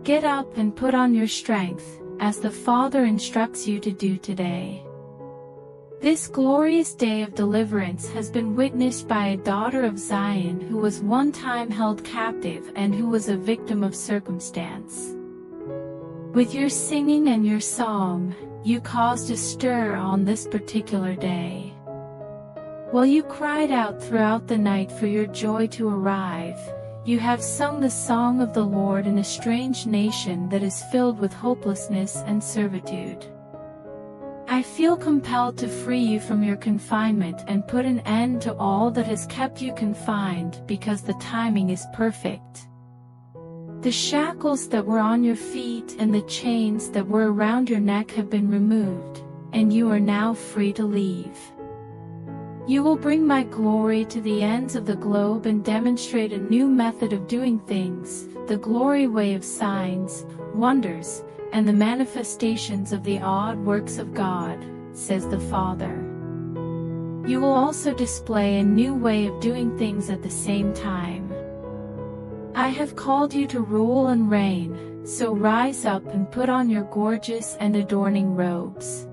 Get up and put on your strength, as the Father instructs you to do today. This glorious day of deliverance has been witnessed by a daughter of Zion who was one time held captive and who was a victim of circumstance. With your singing and your song, you caused a stir on this particular day. While you cried out throughout the night for your joy to arrive, you have sung the song of the Lord in a strange nation that is filled with hopelessness and servitude. I feel compelled to free you from your confinement and put an end to all that has kept you confined because the timing is perfect. The shackles that were on your feet and the chains that were around your neck have been removed, and you are now free to leave. You will bring my glory to the ends of the globe and demonstrate a new method of doing things, the glory way of signs, wonders, and the manifestations of the odd works of God, says the Father. You will also display a new way of doing things at the same time. I have called you to rule and reign, so rise up and put on your gorgeous and adorning robes.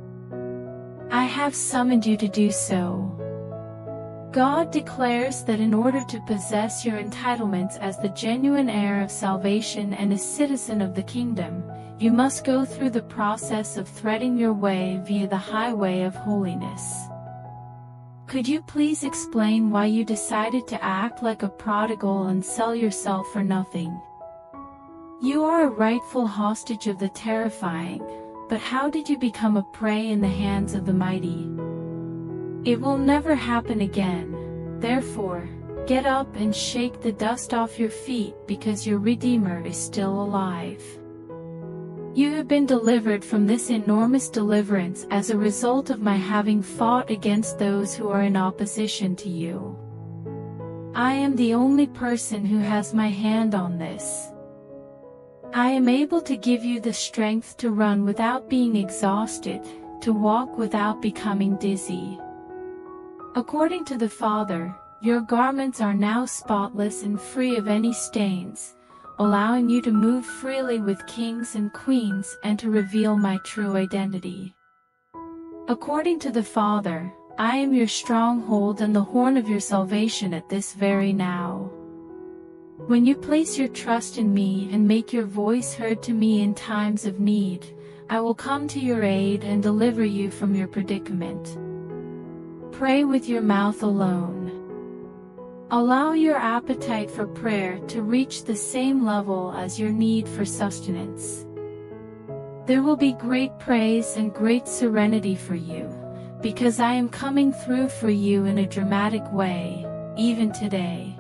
I have summoned you to do so. God declares that in order to possess your entitlements as the genuine heir of salvation and a citizen of the kingdom, you must go through the process of threading your way via the highway of holiness. Could you please explain why you decided to act like a prodigal and sell yourself for nothing? You are a rightful hostage of the terrifying, but how did you become a prey in the hands of the mighty? It will never happen again. Therefore, get up and shake the dust off your feet because your Redeemer is still alive. You have been delivered from this enormous deliverance as a result of my having fought against those who are in opposition to you. I am the only person who has my hand on this. I am able to give you the strength to run without being exhausted, to walk without becoming dizzy. According to the Father, your garments are now spotless and free of any stains, allowing you to move freely with kings and queens and to reveal my true identity. According to the Father, I am your stronghold and the horn of your salvation at this very now. When you place your trust in me and make your voice heard to me in times of need, I will come to your aid and deliver you from your predicament. Pray with your mouth alone. Allow your appetite for prayer to reach the same level as your need for sustenance. There will be great praise and great serenity for you, because I am coming through for you in a dramatic way, even today.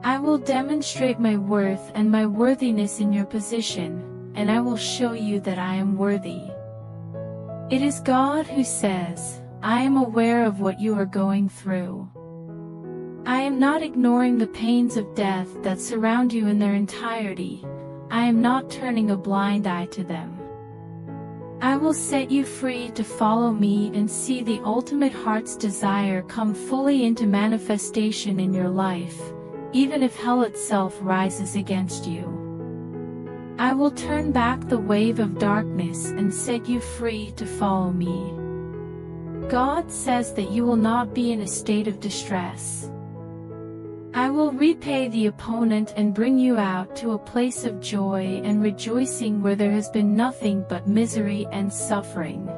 I will demonstrate my worth and my worthiness in your position, and I will show you that I am worthy. It is God who says, I am aware of what you are going through. I am not ignoring the pains of death that surround you in their entirety. I am not turning a blind eye to them. I will set you free to follow me and see the ultimate heart's desire come fully into manifestation in your life, even if hell itself rises against you. I will turn back the wave of darkness and set you free to follow me. God says that you will not be in a state of distress. I will repay the opponent and bring you out to a place of joy and rejoicing where there has been nothing but misery and suffering.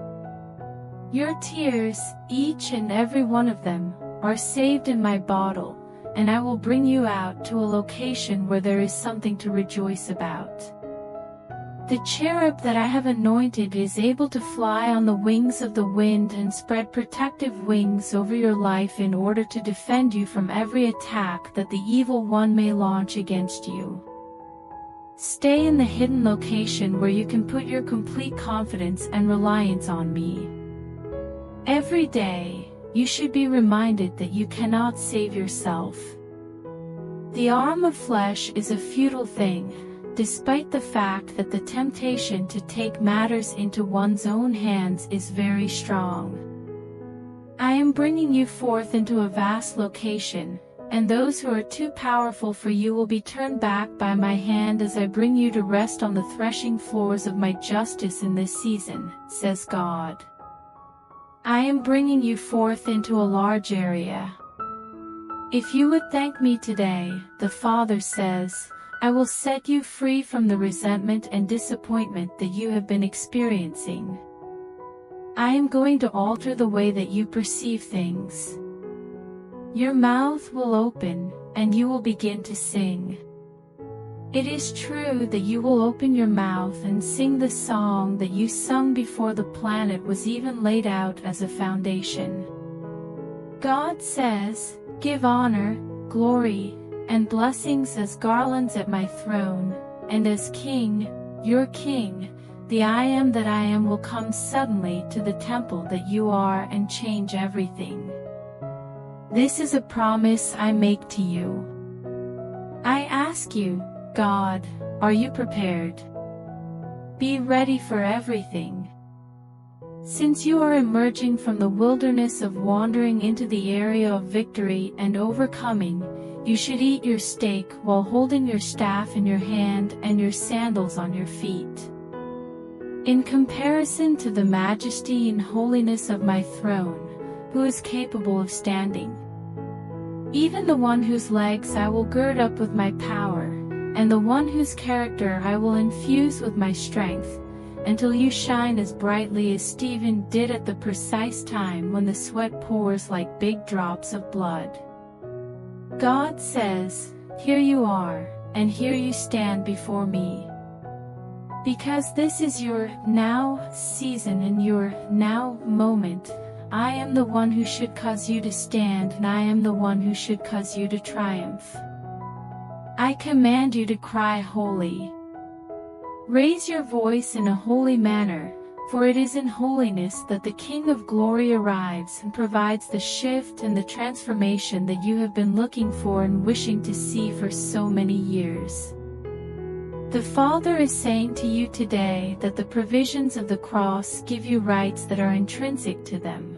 Your tears, each and every one of them, are saved in my bottle, and I will bring you out to a location where there is something to rejoice about. The cherub that I have anointed is able to fly on the wings of the wind and spread protective wings over your life in order to defend you from every attack that the evil one may launch against you. Stay in the hidden location where you can put your complete confidence and reliance on me. Every day, you should be reminded that you cannot save yourself. The arm of flesh is a futile thing, despite the fact that the temptation to take matters into one's own hands is very strong. I am bringing you forth into a vast location, and those who are too powerful for you will be turned back by my hand as I bring you to rest on the threshing floors of my justice in this season, says God. I am bringing you forth into a large area. If you would thank me today, the Father says, I will set you free from the resentment and disappointment that you have been experiencing. I am going to alter the way that you perceive things. Your mouth will open, and you will begin to sing. It is true that you will open your mouth and sing the song that you sung before the planet was even laid out as a foundation. God says, give honor, glory, and blessings as garlands at my throne, and as King, your King, the I am that I am will come suddenly to the temple that you are and change everything. This is a promise I make to you. I ask you, God, are you prepared? Be ready for everything. Since you are emerging from the wilderness of wandering into the area of victory and overcoming, you should eat your steak while holding your staff in your hand and your sandals on your feet. In comparison to the majesty and holiness of my throne, who is capable of standing? Even the one whose legs I will gird up with my power, and the one whose character I will infuse with my strength, until you shine as brightly as Stephen did at the precise time when the sweat pours like big drops of blood. God says, here you are, and here you stand before me. Because this is your now season and your now moment, I am the one who should cause you to stand, and I am the one who should cause you to triumph. I command you to cry holy. Raise your voice in a holy manner, for it is in holiness that the King of Glory arrives and provides the shift and the transformation that you have been looking for and wishing to see for so many years. The Father is saying to you today that the provisions of the cross give you rights that are intrinsic to them.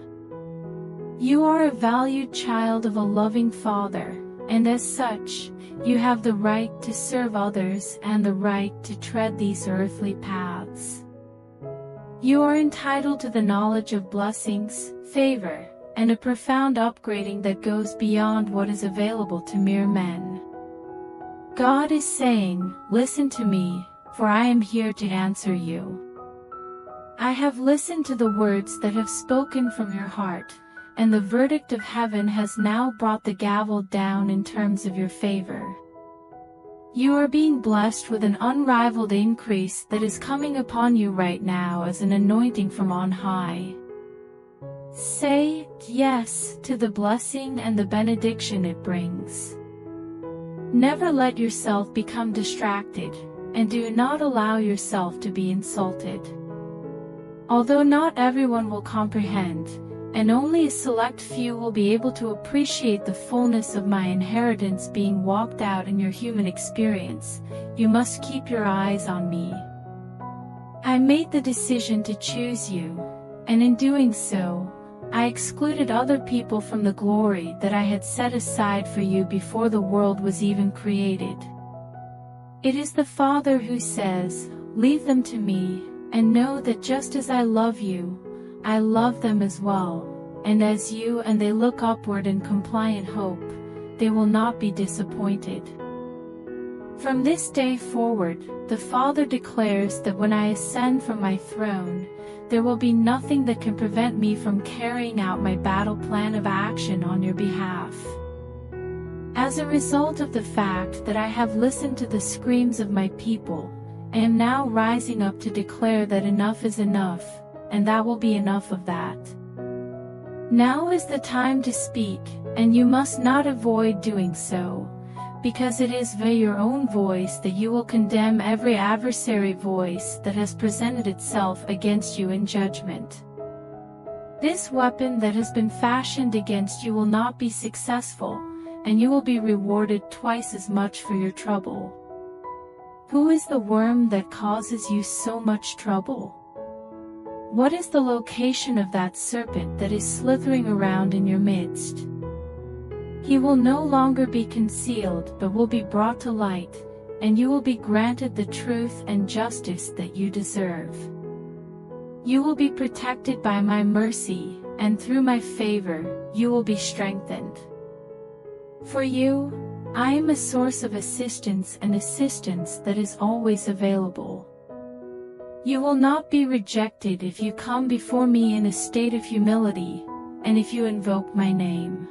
You are a valued child of a loving Father, and as such, you have the right to serve others and the right to tread these earthly paths. You are entitled to the knowledge of blessings, favor, and a profound upgrading that goes beyond what is available to mere men. God is saying, listen to me, for I am here to answer you. I have listened to the words that have spoken from your heart, and the verdict of heaven has now brought the gavel down in terms of your favor. You are being blessed with an unrivaled increase that is coming upon you right now as an anointing from on high. Say yes to the blessing and the benediction it brings. Never let yourself become distracted, and do not allow yourself to be insulted. Although not everyone will comprehend, and only a select few will be able to appreciate the fullness of my inheritance being walked out in your human experience, you must keep your eyes on me. I made the decision to choose you, and in doing so, I excluded other people from the glory that I had set aside for you before the world was even created. It is the Father who says, leave them to me, and know that just as I love you, I love them as well, and as you and they look upward in compliant hope, they will not be disappointed. From this day forward, the Father declares that when I ascend from my throne, there will be nothing that can prevent me from carrying out my battle plan of action on your behalf. As a result of the fact that I have listened to the screams of my people, I am now rising up to declare that enough is enough, and that will be enough of that. Now is the time to speak, and you must not avoid doing so, because it is via your own voice that you will condemn every adversary voice that has presented itself against you in judgment. This weapon that has been fashioned against you will not be successful, and you will be rewarded twice as much for your trouble. Who is the worm that causes you so much trouble? What is the location of that serpent that is slithering around in your midst? He will no longer be concealed but will be brought to light, and you will be granted the truth and justice that you deserve. You will be protected by my mercy, and through my favor, you will be strengthened. For you, I am a source of assistance and assistance that is always available. You will not be rejected if you come before me in a state of humility, and if you invoke my name.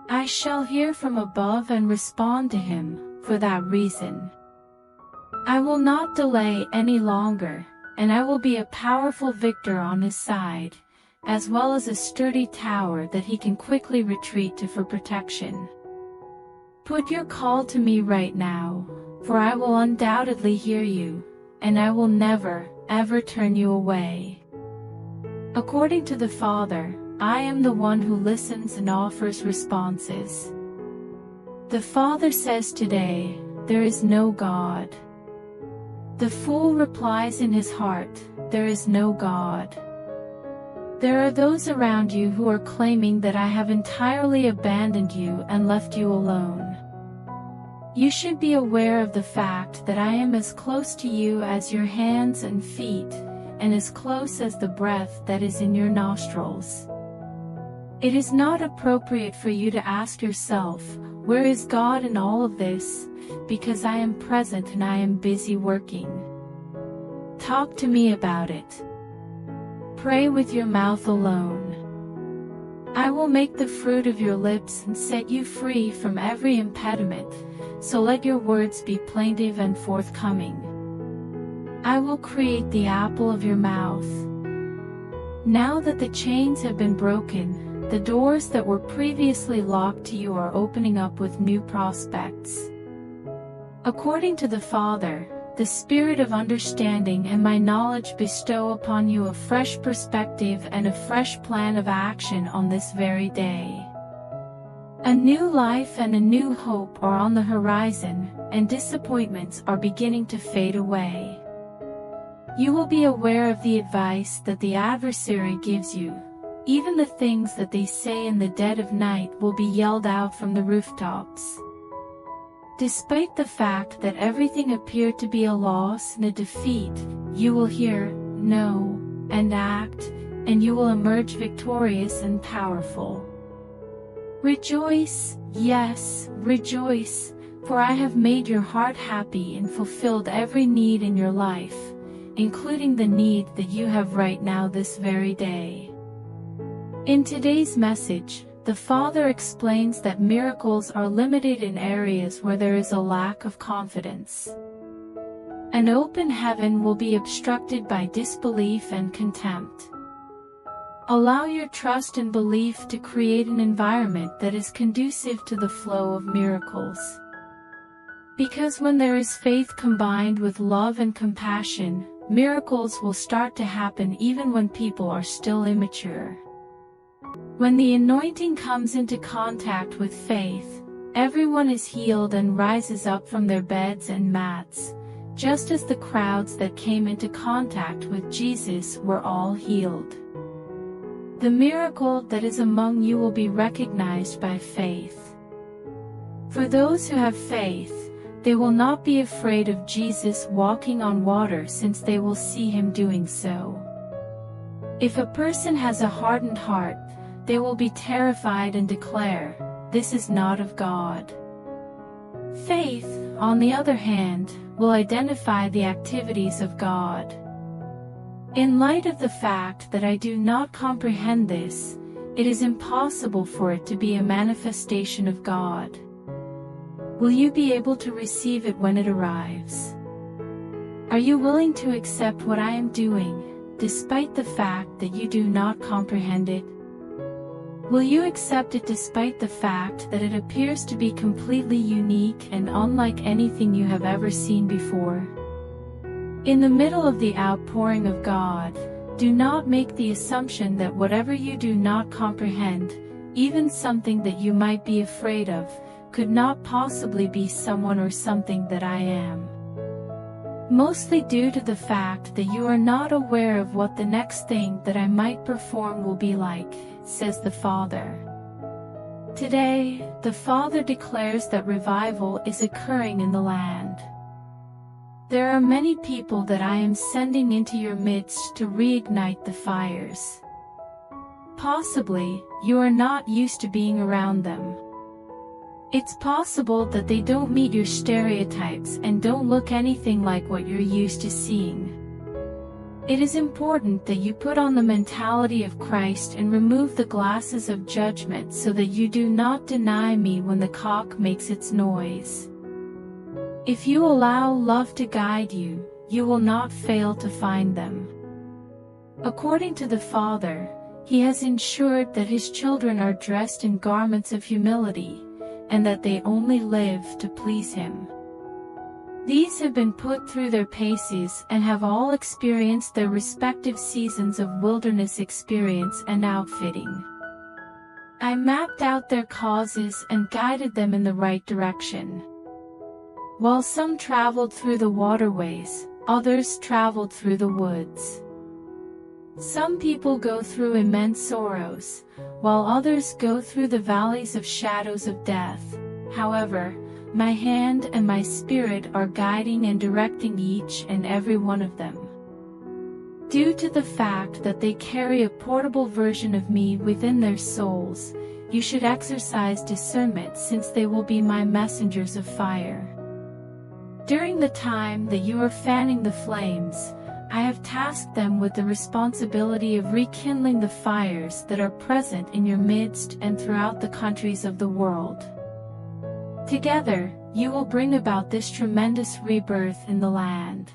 I shall hear from above and respond to him, for that reason. I will not delay any longer, and I will be a powerful victor on his side, as well as a sturdy tower that he can quickly retreat to for protection. Put your call to me right now, for I will undoubtedly hear you, and I will never, ever turn you away. According to the Father, I am the one who listens and offers responses. The Father says today, there is no God. The fool replies in his heart, there is no God. There are those around you who are claiming that I have entirely abandoned you and left you alone. You should be aware of the fact that I am as close to you as your hands and feet, and as close as the breath that is in your nostrils. It is not appropriate for you to ask yourself, where is God in all of this, because I am present and I am busy working. Talk to me about it. Pray with your mouth alone. I will make the fruit of your lips and set you free from every impediment, so let your words be plaintive and forthcoming. I will create the apple of your mouth. Now that the chains have been broken, the doors that were previously locked to you are opening up with new prospects. According to the Father, the Spirit of understanding and my knowledge bestow upon you a fresh perspective and a fresh plan of action on this very day. A new life and a new hope are on the horizon, and disappointments are beginning to fade away. You will be aware of the advice that the adversary gives you. Even the things that they say in the dead of night will be yelled out from the rooftops. Despite the fact that everything appeared to be a loss and a defeat, you will hear, no, and act, and you will emerge victorious and powerful. Rejoice, yes, rejoice, for I have made your heart happy and fulfilled every need in your life, including the need that you have right now this very day. In today's message, the Father explains that miracles are limited in areas where there is a lack of confidence. An open heaven will be obstructed by disbelief and contempt. Allow your trust and belief to create an environment that is conducive to the flow of miracles. Because when there is faith combined with love and compassion, miracles will start to happen even when people are still immature. When the anointing comes into contact with faith, everyone is healed and rises up from their beds and mats, just as the crowds that came into contact with Jesus were all healed. The miracle that is among you will be recognized by faith. For those who have faith, they will not be afraid of Jesus walking on water, since they will see him doing so. If a person has a hardened heart, they will be terrified and declare, "This is not of God." Faith, on the other hand, will identify the activities of God. In light of the fact that I do not comprehend this, it is impossible for it to be a manifestation of God. Will you be able to receive it when it arrives? Are you willing to accept what I am doing, despite the fact that you do not comprehend it? Will you accept it despite the fact that it appears to be completely unique and unlike anything you have ever seen before? In the middle of the outpouring of God, do not make the assumption that whatever you do not comprehend, even something that you might be afraid of, could not possibly be someone or something that I am. Mostly due to the fact that you are not aware of what the next thing that I might perform will be like, says the Father. Today, the Father declares that revival is occurring in the land. There are many people that I am sending into your midst to reignite the fires. Possibly, you are not used to being around them. It's possible that they don't meet your stereotypes and don't look anything like what you're used to seeing. It is important that you put on the mentality of Christ and remove the glasses of judgment so that you do not deny me when the cock makes its noise. If you allow love to guide you, you will not fail to find them. According to the Father, He has ensured that His children are dressed in garments of humility, and that they only live to please Him. These have been put through their paces and have all experienced their respective seasons of wilderness experience and outfitting. I mapped out their causes and guided them in the right direction. While some traveled through the waterways, others traveled through the woods. Some people go through immense sorrows, while others go through the valleys of shadows of death. However, my hand and my spirit are guiding and directing each and every one of them. Due to the fact that they carry a portable version of me within their souls, you should exercise discernment, since they will be my messengers of fire. During the time that you are fanning the flames, I have tasked them with the responsibility of rekindling the fires that are present in your midst and throughout the countries of the world. Together, you will bring about this tremendous rebirth in the land.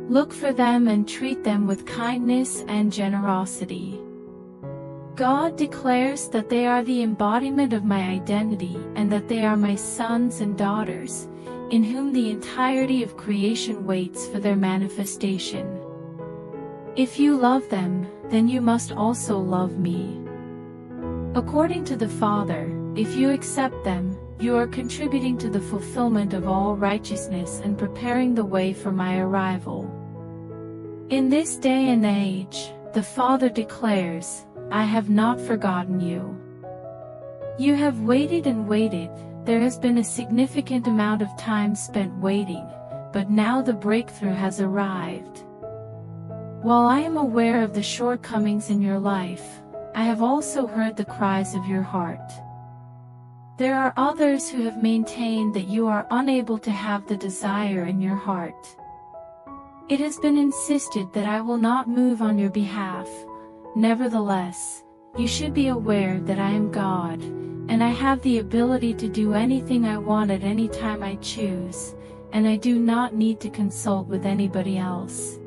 Look for them and treat them with kindness and generosity. God declares that they are the embodiment of my identity and that they are my sons and daughters, in whom the entirety of creation waits for their manifestation. If you love them, then you must also love me. According to the Father, if you accept them, you are contributing to the fulfillment of all righteousness and preparing the way for my arrival. In this day and age, the Father declares, I have not forgotten you. You have waited and waited. There has been a significant amount of time spent waiting, but now the breakthrough has arrived. While I am aware of the shortcomings in your life, I have also heard the cries of your heart. There are others who have maintained that you are unable to have the desire in your heart. It has been insisted that I will not move on your behalf. Nevertheless, you should be aware that I am God, and I have the ability to do anything I want at any time I choose, and I do not need to consult with anybody else.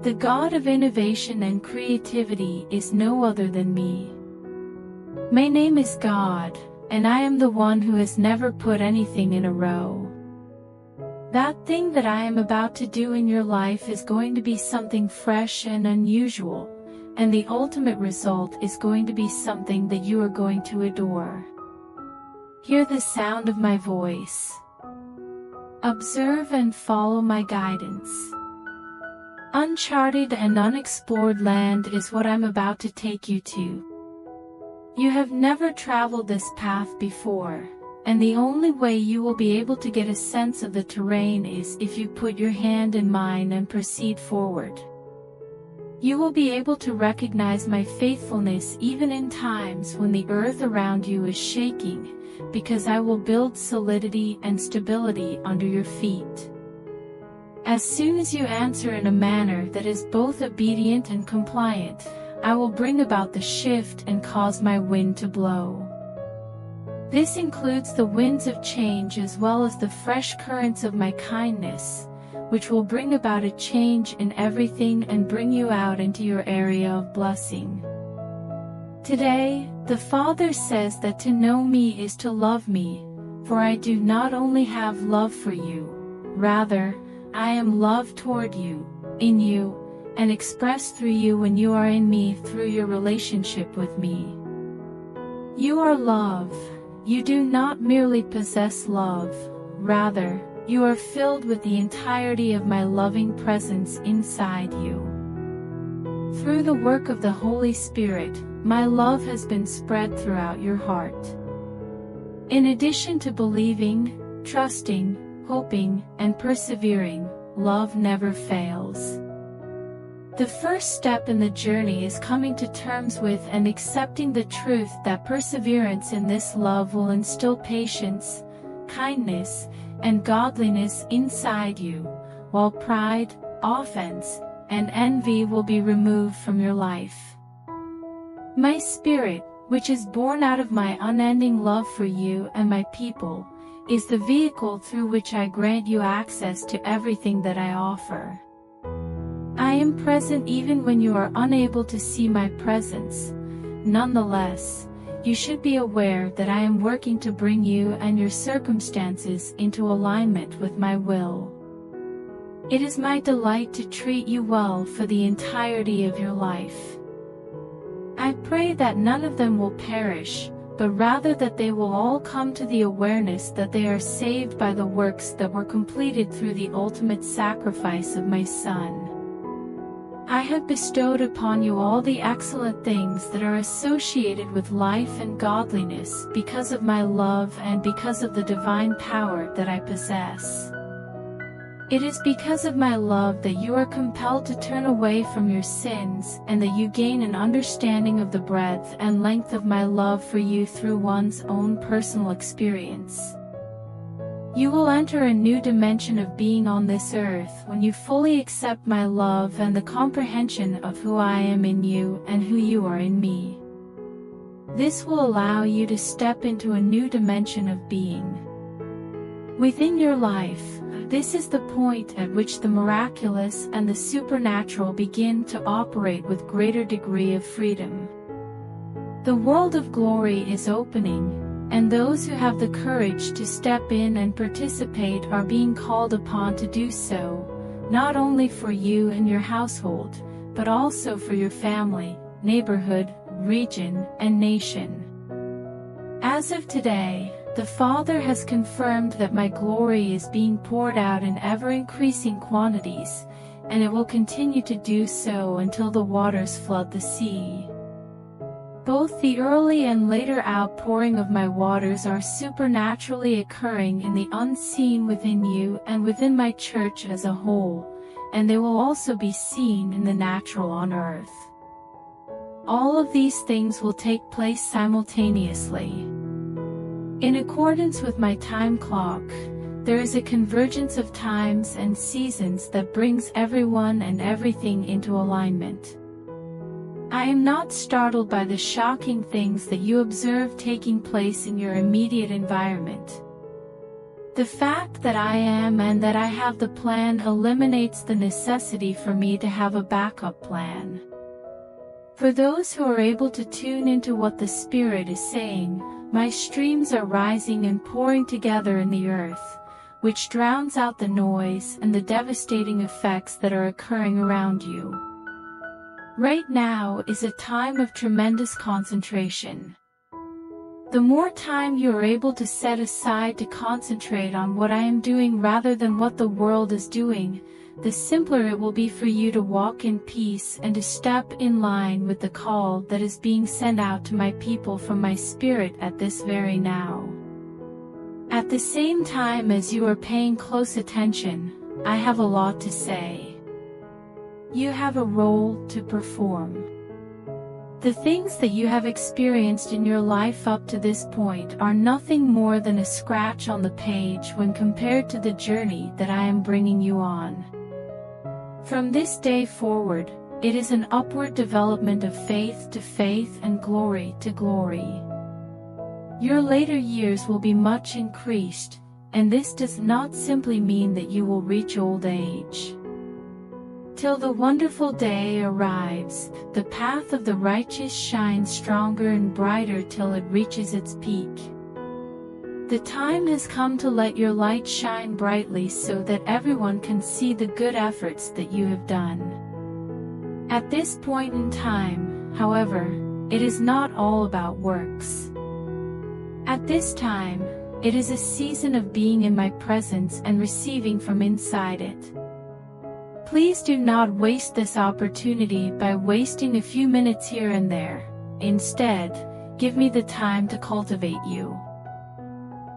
The God of innovation and creativity is no other than me. My name is God, and I am the one who has never put anything in a row. That thing that I am about to do in your life is going to be something fresh and unusual, and the ultimate result is going to be something that you are going to adore. Hear the sound of my voice. Observe and follow my guidance. Uncharted and unexplored land is what I'm about to take you to. You have never traveled this path before, and the only way you will be able to get a sense of the terrain is if you put your hand in mine and proceed forward. You will be able to recognize my faithfulness even in times when the earth around you is shaking, because I will build solidity and stability under your feet. As soon as you answer in a manner that is both obedient and compliant, I will bring about the shift and cause my wind to blow. This includes the winds of change as well as the fresh currents of my kindness, which will bring about a change in everything and bring you out into your area of blessing. Today, the Father says that to know me is to love me, for I do not only have love for you, rather, I am love toward you, in you, and expressed through you when you are in me through your relationship with me. You are love. You do not merely possess love, rather, you are filled with the entirety of my loving presence inside you. Through the work of the Holy Spirit, my love has been spread throughout your heart. In addition to believing, trusting, hoping, and persevering, love never fails. The first step in the journey is coming to terms with and accepting the truth that perseverance in this love will instill patience, kindness, and godliness inside you, while pride, offense, and envy will be removed from your life. My Spirit, which is born out of my unending love for you and my people, is the vehicle through which I grant you access to everything that I offer. I am present even when you are unable to see my presence. Nonetheless, you should be aware that I am working to bring you and your circumstances into alignment with my will. It is my delight to treat you well for the entirety of your life. I pray that none of them will perish, but rather that they will all come to the awareness that they are saved by the works that were completed through the ultimate sacrifice of my Son. I have bestowed upon you all the excellent things that are associated with life and godliness because of my love and because of the divine power that I possess. It is because of my love that you are compelled to turn away from your sins and that you gain an understanding of the breadth and length of my love for you through one's own personal experience. You will enter a new dimension of being on this earth when you fully accept my love and the comprehension of who I am in you and who you are in me. This will allow you to step into a new dimension of being. Within your life, this is the point at which the miraculous and the supernatural begin to operate with greater degree of freedom. The world of glory is opening, and those who have the courage to step in and participate are being called upon to do so, not only for you and your household, but also for your family, neighborhood, region, and nation. As of today, the Father has confirmed that my glory is being poured out in ever-increasing quantities, and it will continue to do so until the waters flood the sea. Both the early and later outpouring of my waters are supernaturally occurring in the unseen within you and within my church as a whole, and they will also be seen in the natural on earth. All of these things will take place simultaneously. In accordance with my time clock, there is a convergence of times and seasons that brings everyone and everything into alignment. I am not startled by the shocking things that you observe taking place in your immediate environment. The fact that I am and that I have the plan eliminates the necessity for me to have a backup plan. For those who are able to tune into what the Spirit is saying, my streams are rising and pouring together in the earth, which drowns out the noise and the devastating effects that are occurring around you. Right now is a time of tremendous concentration. The more time you are able to set aside to concentrate on what I am doing rather than what the world is doing, the simpler it will be for you to walk in peace and to step in line with the call that is being sent out to my people from my Spirit at this very now. At the same time as you are paying close attention, I have a lot to say. You have a role to perform. The things that you have experienced in your life up to this point are nothing more than a scratch on the page when compared to the journey that I am bringing you on. From this day forward, it is an upward development of faith to faith and glory to glory. Your later years will be much increased, and this does not simply mean that you will reach old age. Till the wonderful day arrives, the path of the righteous shines stronger and brighter till it reaches its peak. The time has come to let your light shine brightly so that everyone can see the good efforts that you have done. At this point in time, however, it is not all about works. At this time, it is a season of being in my presence and receiving from inside it. Please do not waste this opportunity by wasting a few minutes here and there. Instead, give me the time to cultivate you.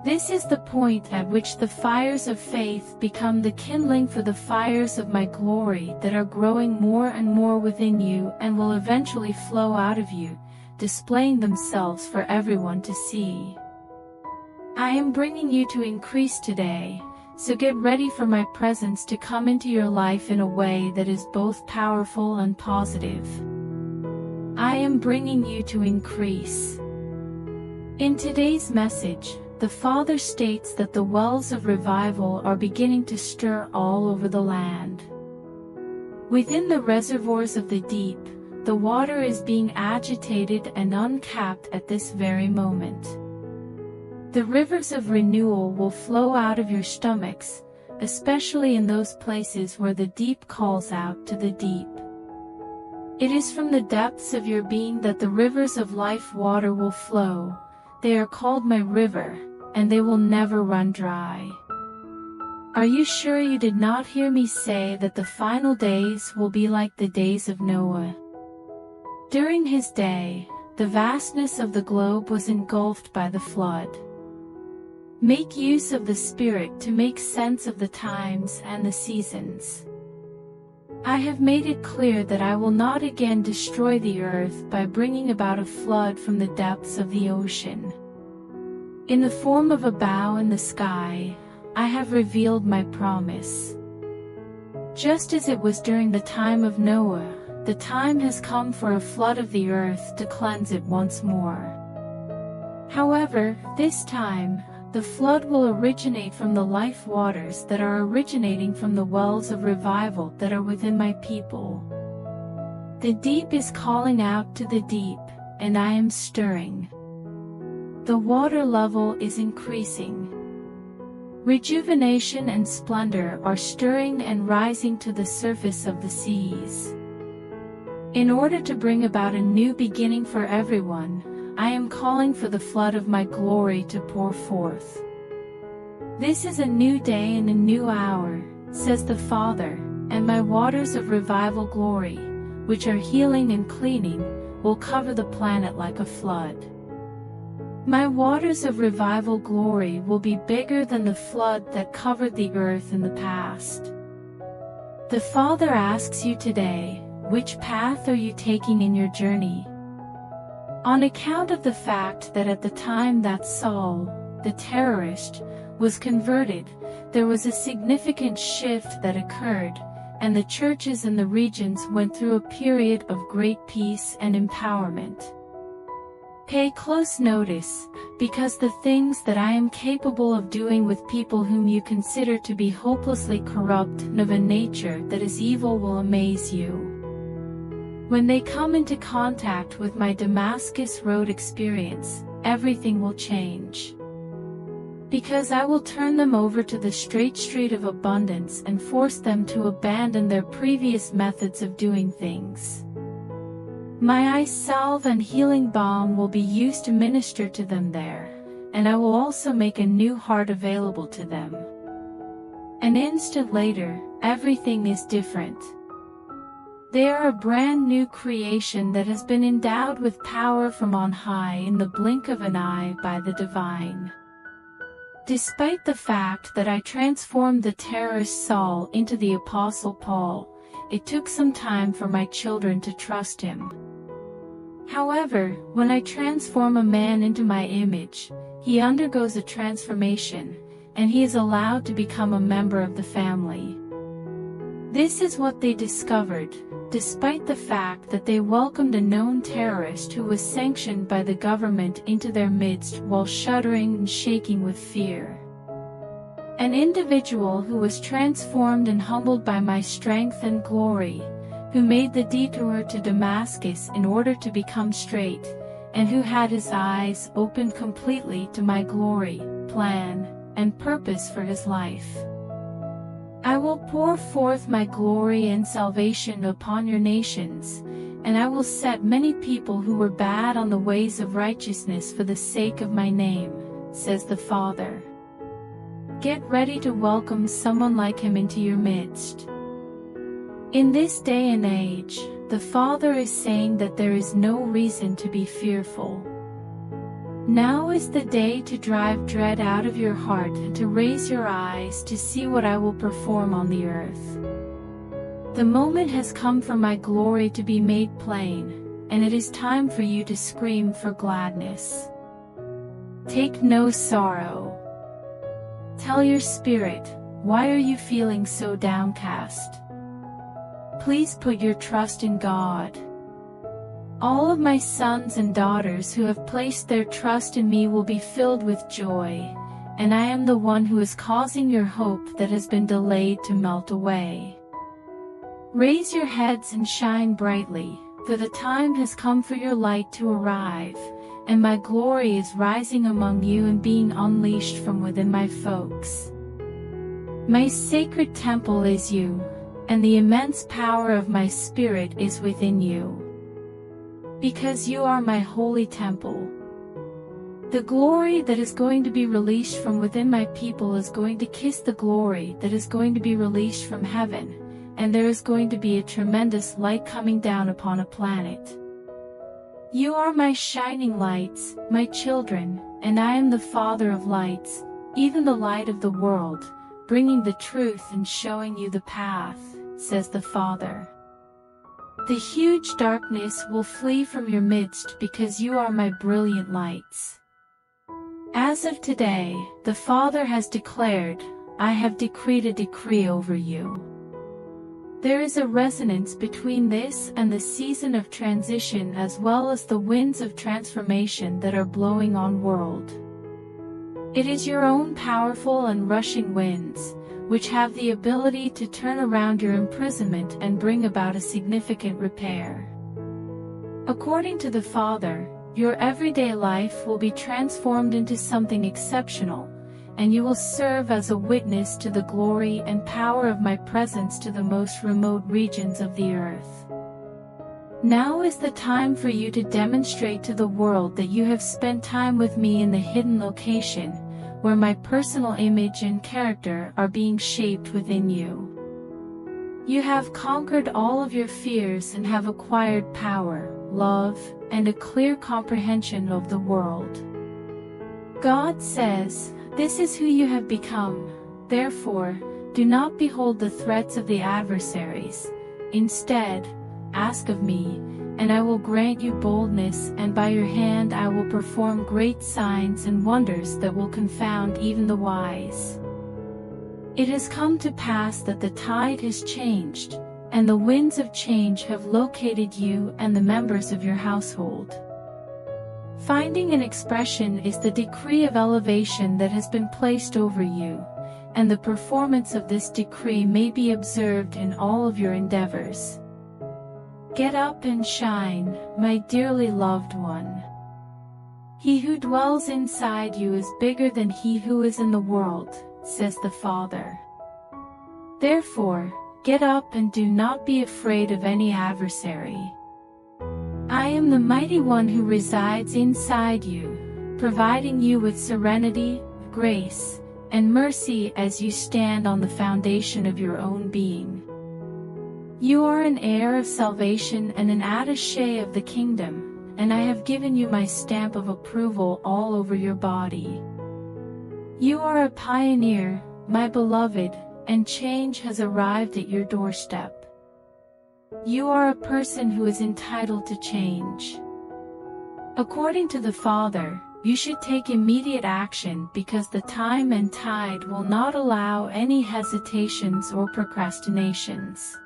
This is the point at which the fires of faith become the kindling for the fires of my glory that are growing more and more within you and will eventually flow out of you, displaying themselves for everyone to see. I am bringing you to increase today, so get ready for my presence to come into your life in a way that is both powerful and positive. I am bringing you to increase. In today's message, the Father states that the wells of revival are beginning to stir all over the land. Within the reservoirs of the deep, the water is being agitated and uncapped at this very moment. The rivers of renewal will flow out of your stomachs, especially in those places where the deep calls out to the deep. It is from the depths of your being that the rivers of life water will flow. They are called my river, and they will never run dry. Are you sure you did not hear me say that the final days will be like the days of Noah? During his day, the vastness of the globe was engulfed by the flood. Make use of the Spirit to make sense of the times and the seasons. I have made it clear that I will not again destroy the earth by bringing about a flood from the depths of the ocean. In the form of a bow in the sky, I have revealed my promise. Just as it was during the time of Noah, the time has come for a flood of the earth to cleanse it once more. However, this time, the flood will originate from the life waters that are originating from the wells of revival that are within my people. The deep is calling out to the deep, and I am stirring. The water level is increasing. Rejuvenation and splendor are stirring and rising to the surface of the seas. In order to bring about a new beginning for everyone, I am calling for the flood of my glory to pour forth. This is a new day and a new hour, says the Father, and my waters of revival glory, which are healing and cleaning, will cover the planet like a flood. My waters of revival glory will be bigger than the flood that covered the earth in the past. The Father asks you today, which path are you taking in your journey? On account of the fact that at the time that Saul, the terrorist, was converted, there was a significant shift that occurred, and the churches in the regions went through a period of great peace and empowerment. Pay close notice, because the things that I am capable of doing with people whom you consider to be hopelessly corrupt and of a nature that is evil will amaze you. When they come into contact with my Damascus Road experience, everything will change. Because I will turn them over to the straight street of abundance and force them to abandon their previous methods of doing things. My eye salve and healing balm will be used to minister to them there, and I will also make a new heart available to them. An instant later, everything is different. They are a brand new creation that has been endowed with power from on high in the blink of an eye by the divine. Despite the fact that I transformed the terrorist Saul into the Apostle Paul, it took some time for my children to trust him. However, when I transform a man into my image, he undergoes a transformation, and he is allowed to become a member of the family. This is what they discovered, despite the fact that they welcomed a known terrorist who was sanctioned by the government into their midst while shuddering and shaking with fear. An individual who was transformed and humbled by my strength and glory, who made the detour to Damascus in order to become straight, and who had his eyes opened completely to my glory, plan, and purpose for his life. I will pour forth my glory and salvation upon your nations, and I will set many people who were bad on the ways of righteousness for the sake of my name, says the Father. Get ready to welcome someone like him into your midst. In this day and age, the Father is saying that there is no reason to be fearful. Now is the day to drive dread out of your heart and to raise your eyes to see what I will perform on the earth. The moment has come for my glory to be made plain, and it is time for you to scream for gladness. Take no sorrow. Tell your spirit, why are you feeling so downcast? Please put your trust in God. All of my sons and daughters who have placed their trust in me will be filled with joy, and I am the one who is causing your hope that has been delayed to melt away. Raise your heads and shine brightly, for the time has come for your light to arrive, and my glory is rising among you and being unleashed from within my folks. My sacred temple is you, and the immense power of my spirit is within you. Because you are my holy temple. The glory that is going to be released from within my people is going to kiss the glory that is going to be released from heaven, and there is going to be a tremendous light coming down upon a planet. You are my shining lights, my children, and I am the Father of lights, even the light of the world, bringing the truth and showing you the path, says the Father. The huge darkness will flee from your midst because you are my brilliant lights. As of today, the Father has declared, I have decreed a decree over you. There is a resonance between this and the season of transition as well as the winds of transformation that are blowing on world. It is your own powerful and rushing winds, which have the ability to turn around your imprisonment and bring about a significant repair. According to the Father, your everyday life will be transformed into something exceptional, and you will serve as a witness to the glory and power of my presence to the most remote regions of the earth. Now is the time for you to demonstrate to the world that you have spent time with me in the hidden location, where my personal image and character are being shaped within you. You have conquered all of your fears and have acquired power, love, and a clear comprehension of the world. God says, this is who you have become, therefore, do not behold the threats of the adversaries. Instead, ask of me, and I will grant you boldness, and by your hand I will perform great signs and wonders that will confound even the wise. It has come to pass that the tide has changed, and the winds of change have located you and the members of your household. Finding an expression is the decree of elevation that has been placed over you, and the performance of this decree may be observed in all of your endeavors. Get up and shine, my dearly loved one. He who dwells inside you is bigger than he who is in the world, says the Father. Therefore, get up and do not be afraid of any adversary. I am the mighty one who resides inside you, providing you with serenity, grace, and mercy as you stand on the foundation of your own being. You are an heir of salvation and an attaché of the kingdom, and I have given you my stamp of approval all over your body. You are a pioneer, my beloved, and change has arrived at your doorstep. You are a person who is entitled to change. According to the Father, you should take immediate action because the time and tide will not allow any hesitations or procrastinations.